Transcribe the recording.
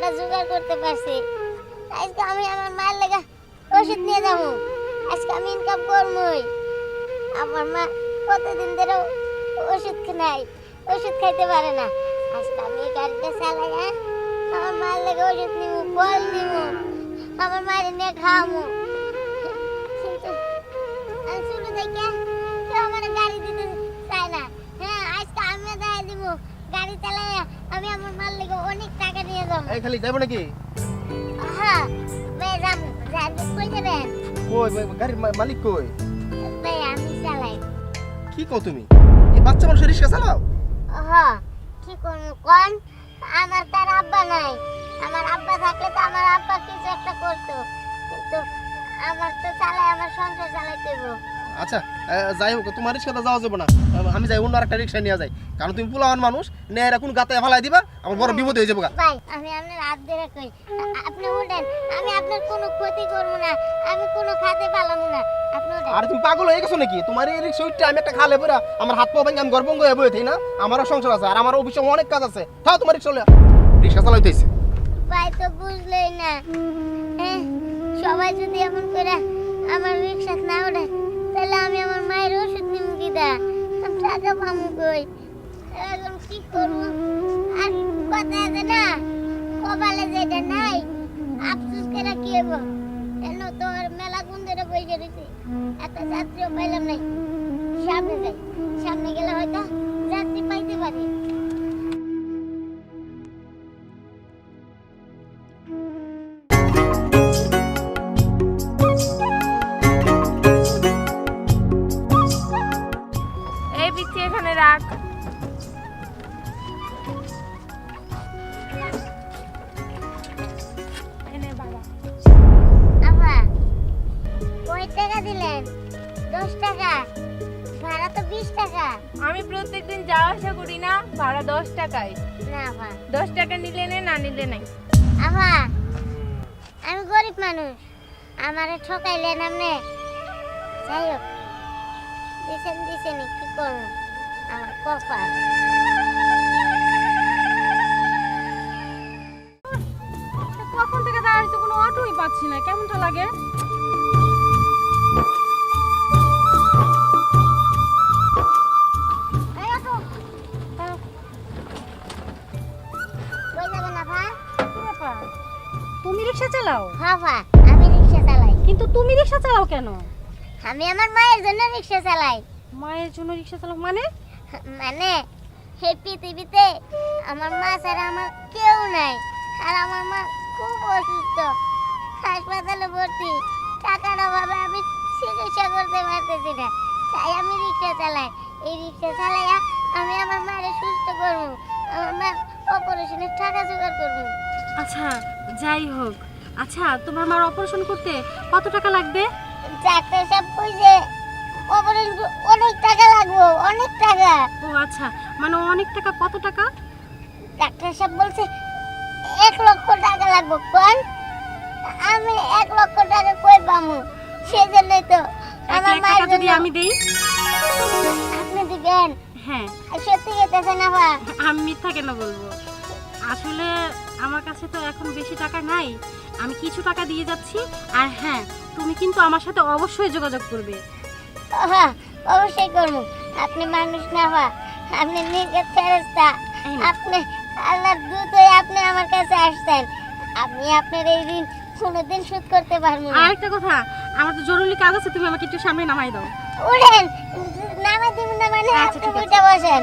টাকাটা জোগাড় করতে পারছি। আজকে আমি আমার মায়ের লাগা ওষুধ নিয়ে যাবো। আজকে আমি ইনকাম করবই। আমার মা কতদিন ধরে ওষুধ নাই, ওষুধ খাইতে পারে না। আজকে আমি এই গাড়িটা চালাই, আমার মায়ের লাগা ওষুধ নিব, ফল নিব, আমার মায়ের নিয়ে খাওয়াবো। কিন্তু আমি শুরু থেকে কেউ আমার গাড়ি দিতে চায় না। হ্যাঁ, আজকে আমিও দেখাই দিব, গাড়ি চালাই আমি আমার মায়ের লাগা অনেক টাকা নিয়ে যাবো। এই খালি যাবো নাকি? হ্যাঁ ভাই, যাবো। কই যাবেন? কই গাড়ির মালিক কই? ভাই আমি চালাই। কি কও তুমি? এই বাচ্চা মানুষ রিক্সা চালাও? হ্যাঁ, কি করবো কোন? আমার তার আব্বা নাই। আমার আব্বা থাকলে তো আমার আব্বা কিছু একটা করতো, কিন্তু আমার তো চালাই, আমার সংসার চালাইতে হবে। আচ্ছা যাই হোক, তোমার রিক্সাতে যাওয়া যাবে না। আমি যাই অন্য আরেকটা রিক্সা নিয়ে যাই, কারণ তুমি পোলাওয়ান মানুষ, নিয়ে এরকম গাতে ফেলাই দিবা, আমার বড় বিপদ হয়ে যাবে। ভাই আমি আপনার হাত ধরে কই, আপনি উঠেন, আমি আপনার কোনো ক্ষতি করবো না, আমি কোনো খাতে পালাম না, আপনি উঠেন। আর তুমি পাগল হয়ে গেছো নাকি? তোমার এই রিক্সা উঠতে আমি একটা খালে পড়া আমার হাত পা ভেঙে আমি গর্বঙ্গ হয়ে বই থাই না? আমারও সংসার আছে, আর আমার অফিসে অনেক কাজ আছে। তাও তোমার রিক্সা চালাইতেছে। ভাই তো বুঝলেই না, সবাই যদি এমন করে আমার রিক্সা না ওঠে, তাহলে আমি আমার মায়ের ওষুধ নিব কি দা, আমি টাকা পাবো কই? এখন কি করবো? আর কথা আছে না, কপালে যেটা নাই আফসোস করে কি হবো? এনো তো আর মেলা কোন ধরে বসে রয়েছে, একটা যাত্রীও পাইলাম নাই। সামনে যাই, সামনে গেলে হয়তো যাত্রী পাইতে পারি। এই বিচি এখানে রাখ। এনে বাবা। আব্বা, কয় টাকা দিলেন? 10 টাকা, ভাড়া তো 20 টাকা। আমি প্রত্যেকদিন যাওয়া আসা করি না, ভাড়া 10 টাকায়। না আব্বা। 10 টাকা নিলে নে, না নিলে নাই। আব্বা, আমি গরিব মানুষ, আমারে ঠকাইলেন আপনি। যাই হোক, দিছেন কি করবো, আমার কপাল। কখন থেকে দাঁড়াইছো, কোনো অটোই পাচ্ছি না, কেমনটা লাগে? এই অটো, কই যাবেন আব্বা? তুমি রিক্সা চালাও? হ্যাঁ আব্বা, আমি রিক্সা চালাই। কিন্তু তুমি রিক্সা চালাও কেন? আমি আমার মায়ের জন্য রিক্সা চালাই। মায়ের জন্য রিক্সা চালাও মানে? মানে এই পৃথিবীতে আমার মা ছাড়া আমার কেউ নাই, আর আমার মা খুব অসুস্থ, হাসপাতালে ভর্তি। টাকার অভাবে আমি চিকিৎসা করতে পারতেছি না, তাই আমি রিক্সা চালাই। এই রিক্সা চালাইয়া আমি আমার মায়ের সুস্থ করবো, আমার মা অপারেশনের টাকা জোগাড় করবো। আচ্ছা যাই হোক, আচ্ছা তোমার মার অপারেশন করতে কত টাকা লাগবে? ডাক্তার সাহেব কইছে অপারেশন অনেক টাকা লাগবে, অনেক টাকা। ও আচ্ছা, মানে অনেক টাকা? কত টাকা? ডাক্তার সাহেব বলছে 1 লক্ষ টাকা লাগবে। কোন? আমি 1 লক্ষ টাকা কই পামু? সেজন্যই তো 1 আমার লাখ মায়ের টাকা যদি জন্য আমি দেই? আপনি দিবেন? হ্যাঁ। সত্যি গেতেছে না বা? আমি মিথ্যা কেন বলবো? আসলে আমার কাছে তো এখন বেশি টাকা নাই, আমি কিছু টাকা দিয়ে যাচ্ছি। আর হ্যাঁ, তুমি কিন্তু আমার সাথে অবশ্যই যোগাযোগ করবে। হ্যাঁ, অবশ্যই করবো। আপনি মানুষ না বা, আপনি নিজের ফেরেশতা। এই না। আপনি আল্লাহর দূত হয়ে আপনি আমার কাছে আসছেন। আমি আপনার এই ঋণ কোনোদিন শোধ করতে পারবো না। আরেকটা কথা, আমার তো জরুরি কাজ আছে, তুমি আমাকে একটু সামনে নামাই দাও। উঠেন, নামে দিবেন না মানে আচ্ছা, আপনি ঠিক আছে। উঠে বসেন।